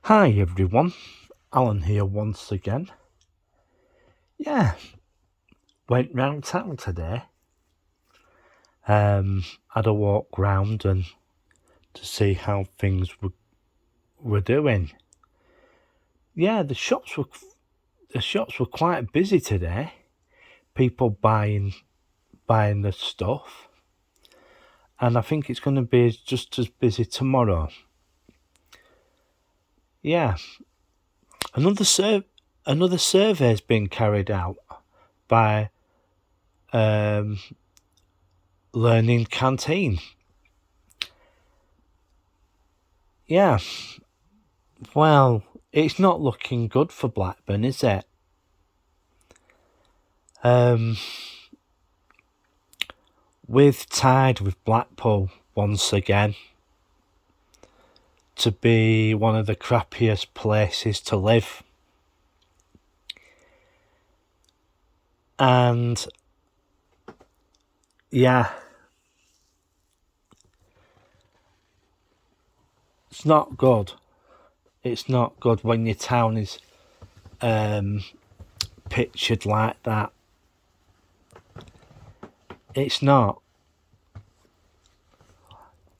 Hi everyone, Alan here once again. Yeah, went round town today. Had a walk round and to see how things were doing. Yeah, the shops were quite busy today. People buying the stuff, and I think it's going to be just as busy tomorrow. Yeah, another survey has been carried out by Learning Canteen. Yeah, well, it's not looking good for Blackburn, is it? We've tied with Blackpool once again to be one of the crappiest places to live. And yeah, it's not good. It's not good when your town is pictured like that. It's not.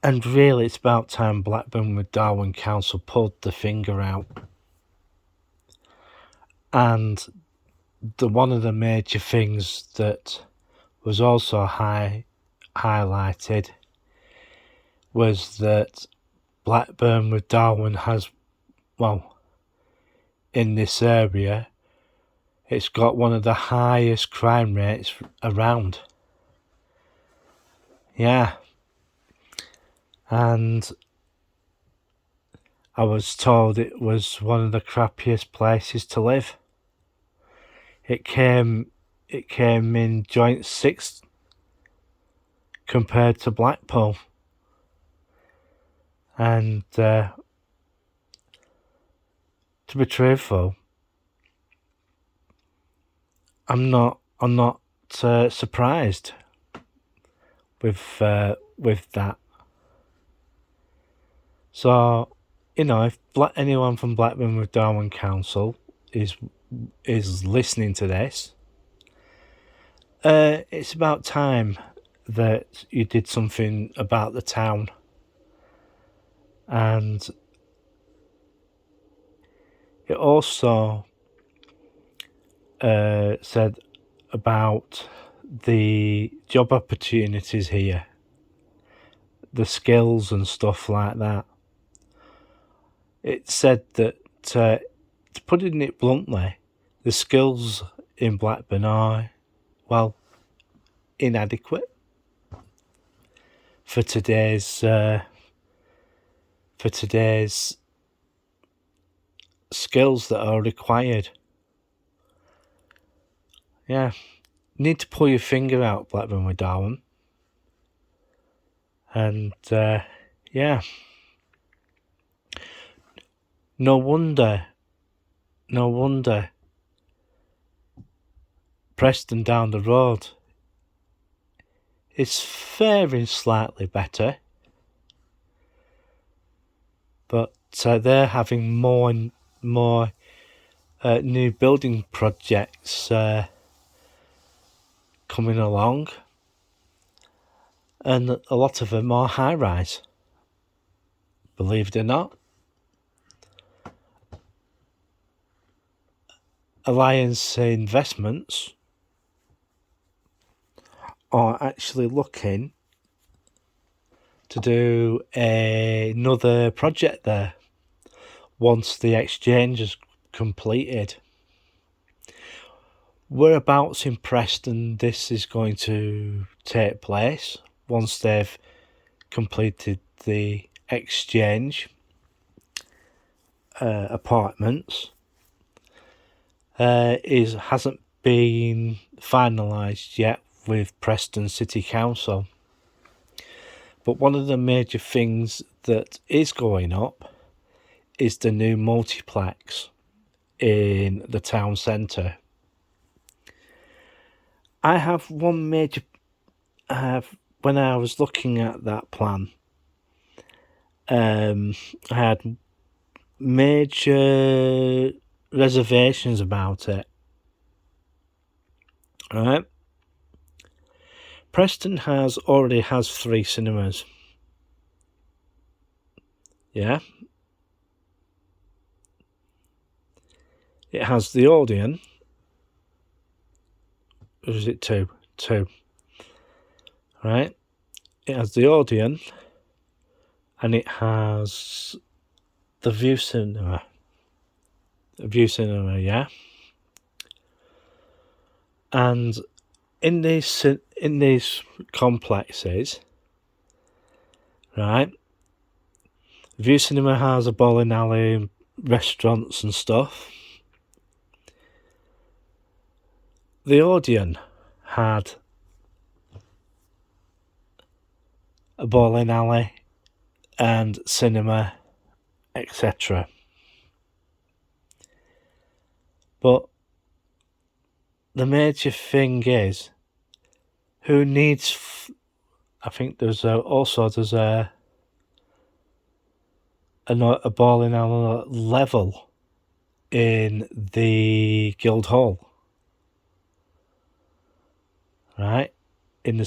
And really, it's about time Blackburn with Darwen Council pulled the finger out. And one of the major things that was also highlighted was that Blackburn with Darwen has, well, in this area, it's got one of the highest crime rates around. Yeah. And I was told it was one of the crappiest places to live. It came in joint sixth compared to Blackpool. And to be truthful, I'm not surprised with that. So, if anyone from Blackburn with Darwen Council is listening to this, it's about time that you did something about the town. And it also said about the job opportunities here, the skills and stuff like that. It said that, putting it bluntly, the skills in Blackburn are, well, inadequate for today's skills that are required. Yeah, need to pull your finger out, Blackburn with Darwen. And yeah, no wonder Preston down the road is faring slightly better, but they're having more and more new building projects coming along, and a lot of them are high rise, believe it or not. Alliance Investments are actually looking to do another project there once the exchange is completed. Whereabouts in Preston this is going to take place once they've completed the exchange apartments hasn't been finalised yet with Preston City Council. But one of the major things that is going up is the new multiplex in the town centre. I have one major. When I was looking at that plan, I had major reservations about it. Right? Preston already has 3 cinemas. Yeah? It has the Odeon. Or is it 2? 2. Right? It has the Odeon. And it has the View Cinema. The View Cinema, yeah? And in these complexes, right, View Cinema has a bowling alley, restaurants and stuff. The Odeon had a bowling alley and cinema, etc. But the major thing is, who needs... I think there's a bowling alley level in the Guildhall, right, in the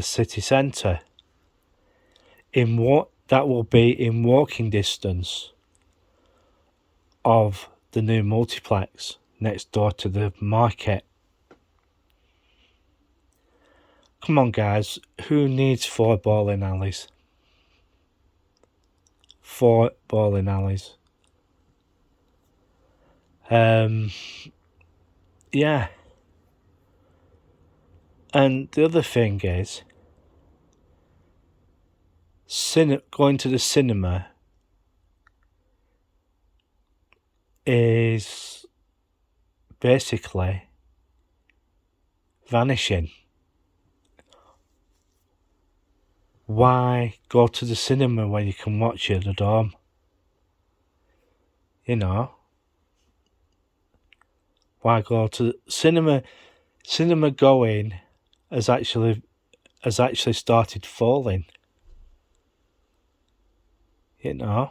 city centre. That will be in walking distance of the new multiplex next door to the market. Come on, guys, who needs 4 bowling alleys? 4 bowling alleys. Yeah. And the other thing is, going to the cinema is basically vanishing. Why go to the cinema when you can watch it at home? You know? Why go to the cinema? Cinema going has actually started falling. You know?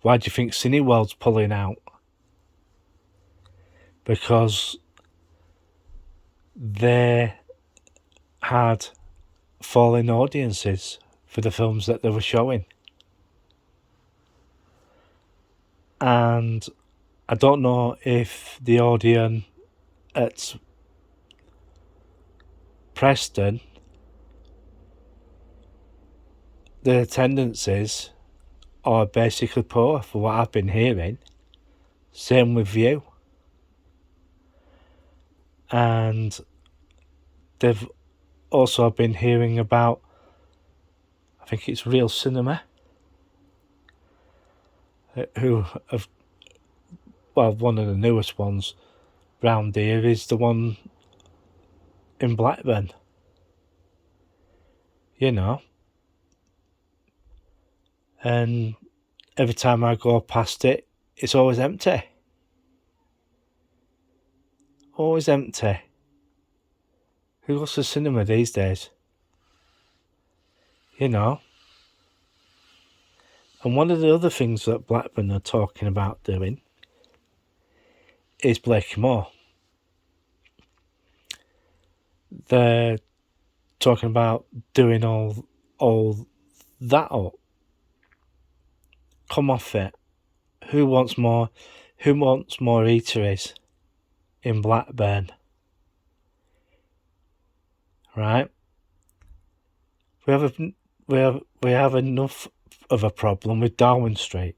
Why do you think Cineworld's pulling out? Because they had falling audiences for the films that they were showing. And I don't know if the Odeon at Preston, the attendances are basically poor for what I've been hearing. Same with View. And they've also been hearing about, I think it's Real Cinema, who have, one of the newest ones round here is the one in Blackburn. You know? And every time I go past it, it's always empty. Always empty. Who goes to the cinema these days? You know? And one of the other things that Blackburn are talking about doing is Blakemore. They're talking about doing all that up. Come off it. Who wants more eateries in Blackburn? Right? We have enough of a problem with Darwin Street,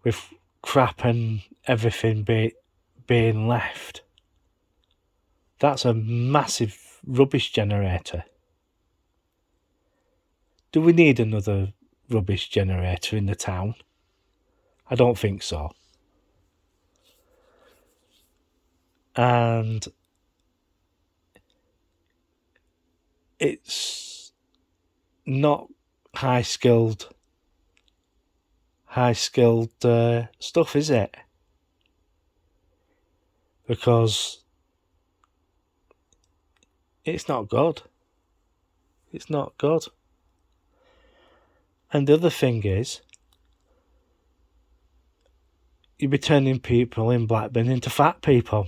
with crap and everything being left. That's a massive rubbish generator. Do we need another rubbish generator in the town? I don't think so. And it's not high skilled stuff, is it? Because it's not good. It's not good. And the other thing is, you'll be turning people in Blackburn into fat people.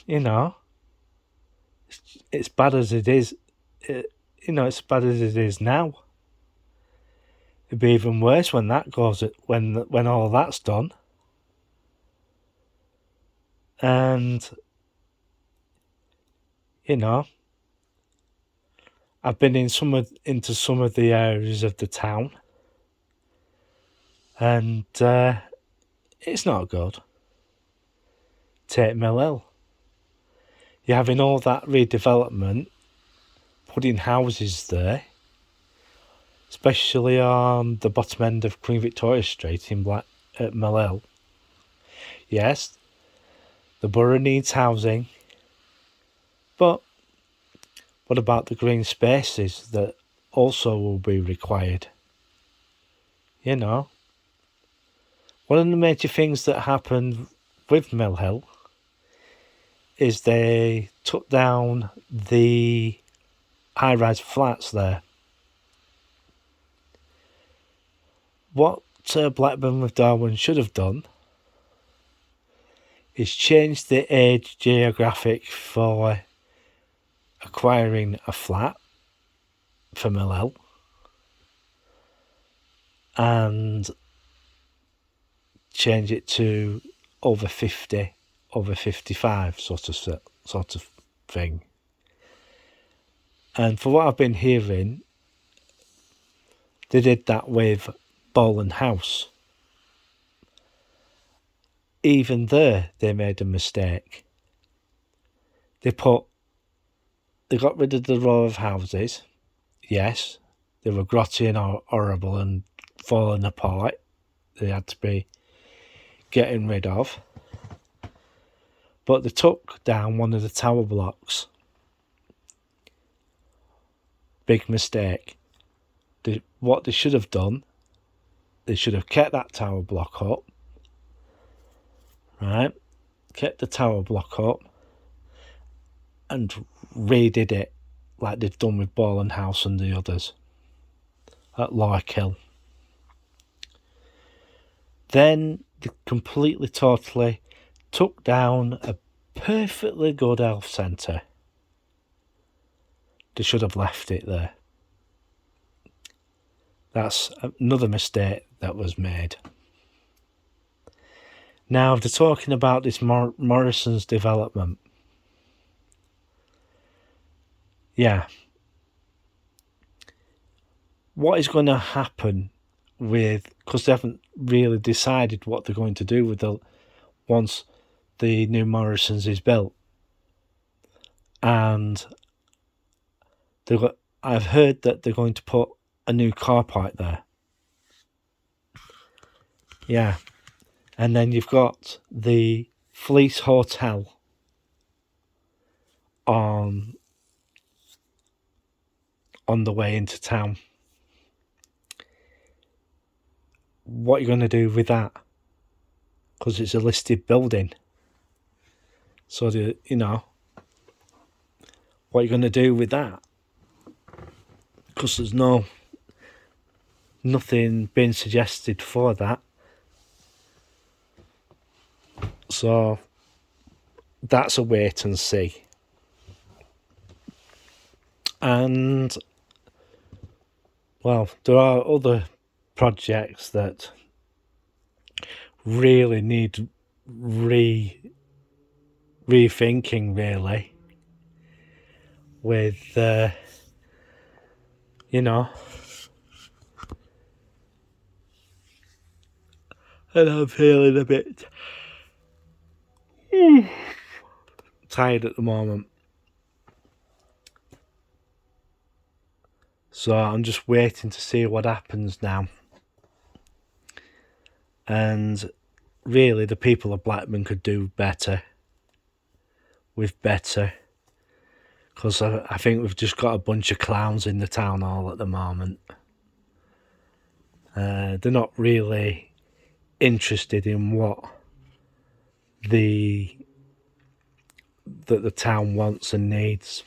You know, it's bad as it is. It's bad as it is now. It'd be even worse when that goes. When all that's done. And I've been into some of the areas of the town, and it's not good. Take Mill Hill. You're having all that redevelopment, putting houses there, especially on the bottom end of Queen Victoria Street at Mill Hill. Yes, the borough needs housing, but what about the green spaces that also will be required? One of the major things that happened with Mill Hill is they took down the high-rise flats there. What Blackburn with Darwen should have done is change the age geographic for acquiring a flat for Mill Hill and change it to over 50, over 55 sort of thing. And for what I've been hearing, they did that with Bowland House. Even there, they made a mistake. They got rid of the row of houses. Yes, they were grotty and horrible and falling apart. They had to be getting rid of. But they took down one of the tower blocks. Big mistake. What they should have done, they should have kept that tower block up. Right? Kept the tower block up and redid it like they've done with Bowland House and the others at Larkhill. Then they completely, totally took down a perfectly good health centre. They should have left it there. That's another mistake that was made. Now they're talking about this Morrison's development. Yeah. What is going to happen because they haven't really decided what they're going to do with once the new Morrison's is built. And I've heard that they're going to put a new car park there. Yeah. And then you've got the Fleece Hotel on the way into town. What are you going to do with that? Because it's a listed building. So, what are you going to do with that? Because there's nothing being suggested for that. So, that's a wait and see. And, well, there are other projects that really need rethinking, really, with, and I'm feeling a bit tired at the moment. So I'm just waiting to see what happens now. And really, the people of Blackburn could do better. Because I think we've just got a bunch of clowns in the town hall at the moment. They're not really interested in what that the town wants and needs.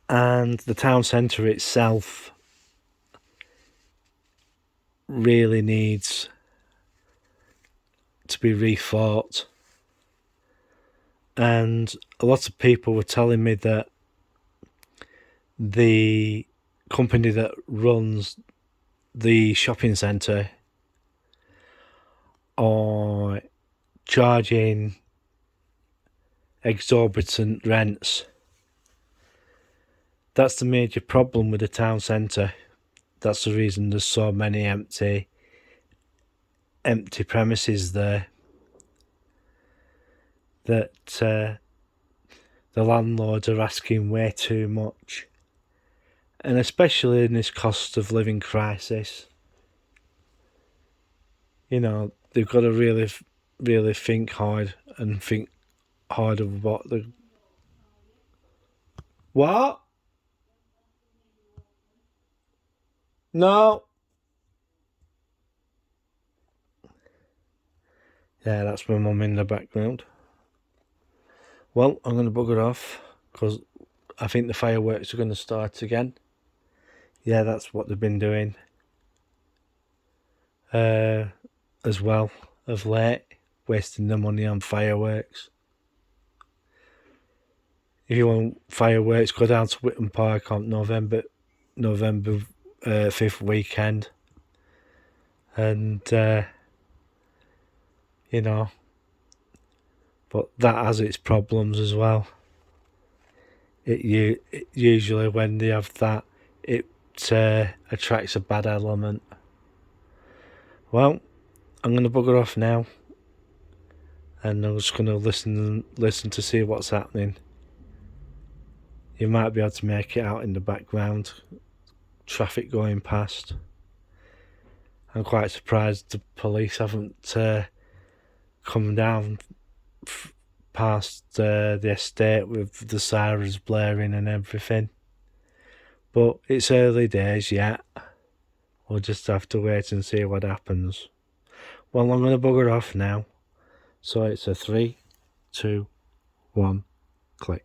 And the town centre itself really needs to be rethought. And a lot of people were telling me that the company that runs the shopping centre are charging exorbitant rents. That's the major problem with the town centre. That's the reason there's so many empty premises there. That the landlords are asking way too much. And especially in this cost of living crisis, you know, they've got to really think hard and think hard of what the... What? No. Yeah, that's my mum in the background. Well, I'm going to bugger off because I think the fireworks are going to start again. Yeah, that's what they've been doing as well of late, wasting the money on fireworks. If you want fireworks, go down to Whitton Park on November 5th weekend. And, you know, but that has its problems as well. It usually when they have that, it attracts a bad element. Well, I'm going to bugger off now. And I'm just going to listen to see what's happening. You might be able to make it out in the background. Traffic going past. I'm quite surprised the police haven't come down past the estate with the sirens blaring and everything. But it's early days yet. We'll just have to wait and see what happens. Well, I'm going to bugger off now. So it's a 3, 2, 1, click.